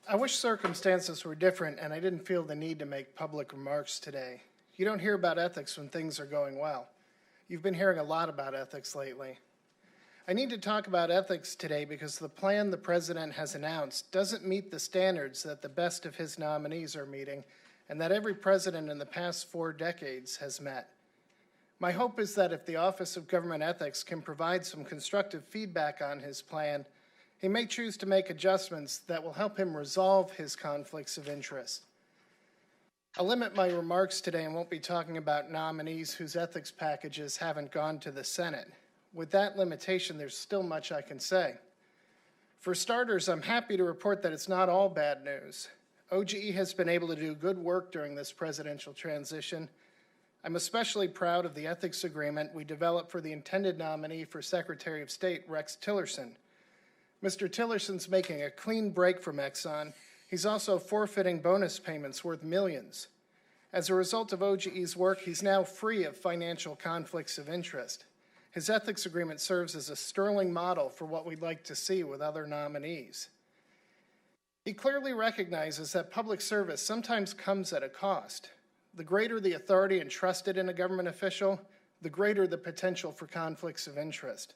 I wish circumstances were different and I didn't feel the need to make public remarks today. You don't hear about ethics when things are going well. You've been hearing a lot about ethics lately. I need to talk about ethics today because the plan the president has announced doesn't meet the standards that the best of his nominees are meeting and that every president in the past 4 decades has met. My hope is that if the Office of Government Ethics can provide some constructive feedback on his plan, he may choose to make adjustments that will help him resolve his conflicts of interest. I'll limit my remarks today and won't be talking about nominees whose ethics packages haven't gone to the Senate. With that limitation, there's still much I can say. For starters, I'm happy to report that it's not all bad news. OGE has been able to do good work during this presidential transition. I'm especially proud of the ethics agreement we developed for the intended nominee for Secretary of State, Rex Tillerson. Mr. Tillerson's making a clean break from Exxon. He's also forfeiting bonus payments worth millions. As a result of OGE's work, he's now free of financial conflicts of interest. His ethics agreement serves as a sterling model for what we'd like to see with other nominees. He clearly recognizes that public service sometimes comes at a cost. The greater the authority entrusted in a government official, the greater the potential for conflicts of interest.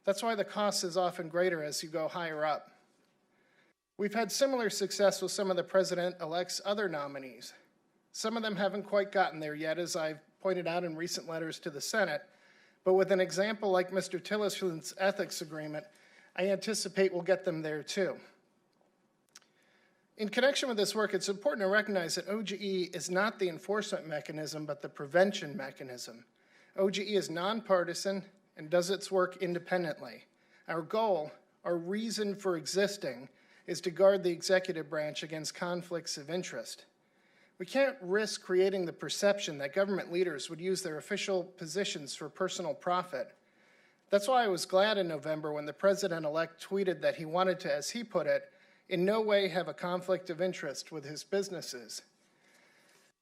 That's why the cost is often greater as you go higher up. We've had similar success with some of the president-elect's other nominees. Some of them haven't quite gotten there yet, as I've pointed out in recent letters to the Senate, but with an example like Mr. Tillerson's ethics agreement, I anticipate we'll get them there too. In connection with this work, it's important to recognize that OGE is not the enforcement mechanism, but the prevention mechanism. OGE is nonpartisan and does its work independently. Our goal, our reason for existing, is to guard the executive branch against conflicts of interest. We can't risk creating the perception that government leaders would use their official positions for personal profit. That's why I was glad in November when the president-elect tweeted that he wanted to, as he put it, in no way have a conflict of interest with his businesses.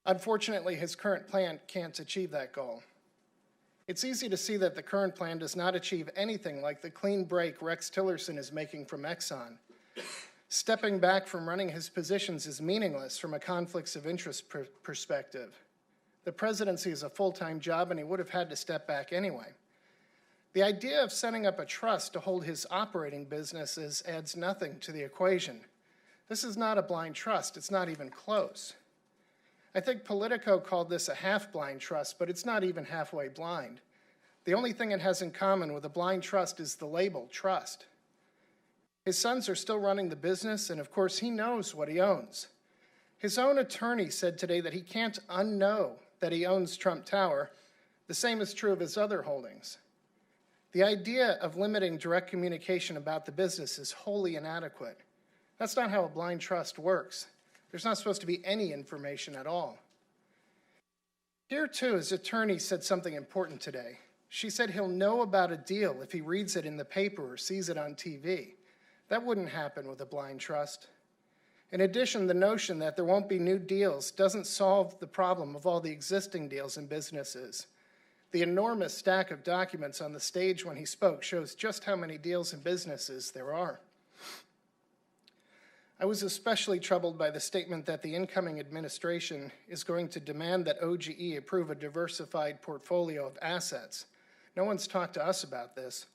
Unfortunately, his current plan can't achieve that goal. It's easy to see that the current plan does not achieve anything like the clean break Rex Tillerson is making from Exxon. Stepping back from running his positions is meaningless from a conflicts of interest perspective. The presidency is a full-time job and he would have had to step back anyway. The idea of setting up a trust to hold his operating businesses adds nothing to the equation. This is not a blind trust, it's not even close. I think Politico called this a half-blind trust, but it's not even halfway blind. The only thing it has in common with a blind trust is the label trust. His sons are still running the business, and of course he knows what he owns. His own attorney said today that he can't unknow that he owns Trump Tower. The same is true of his other holdings. The idea of limiting direct communication about the business is wholly inadequate. That's not how a blind trust works. There's not supposed to be any information at all. Here, too, his attorney said something important today. She said he'll know about a deal if he reads it in the paper or sees it on TV. That wouldn't happen with a blind trust. In addition, the notion that there won't be new deals doesn't solve the problem of all the existing deals and businesses. The enormous stack of documents on the stage when he spoke shows just how many deals and businesses there are. I was especially troubled by the statement that the incoming administration is going to demand that OGE approve a diversified portfolio of assets. No one's talked to us about this.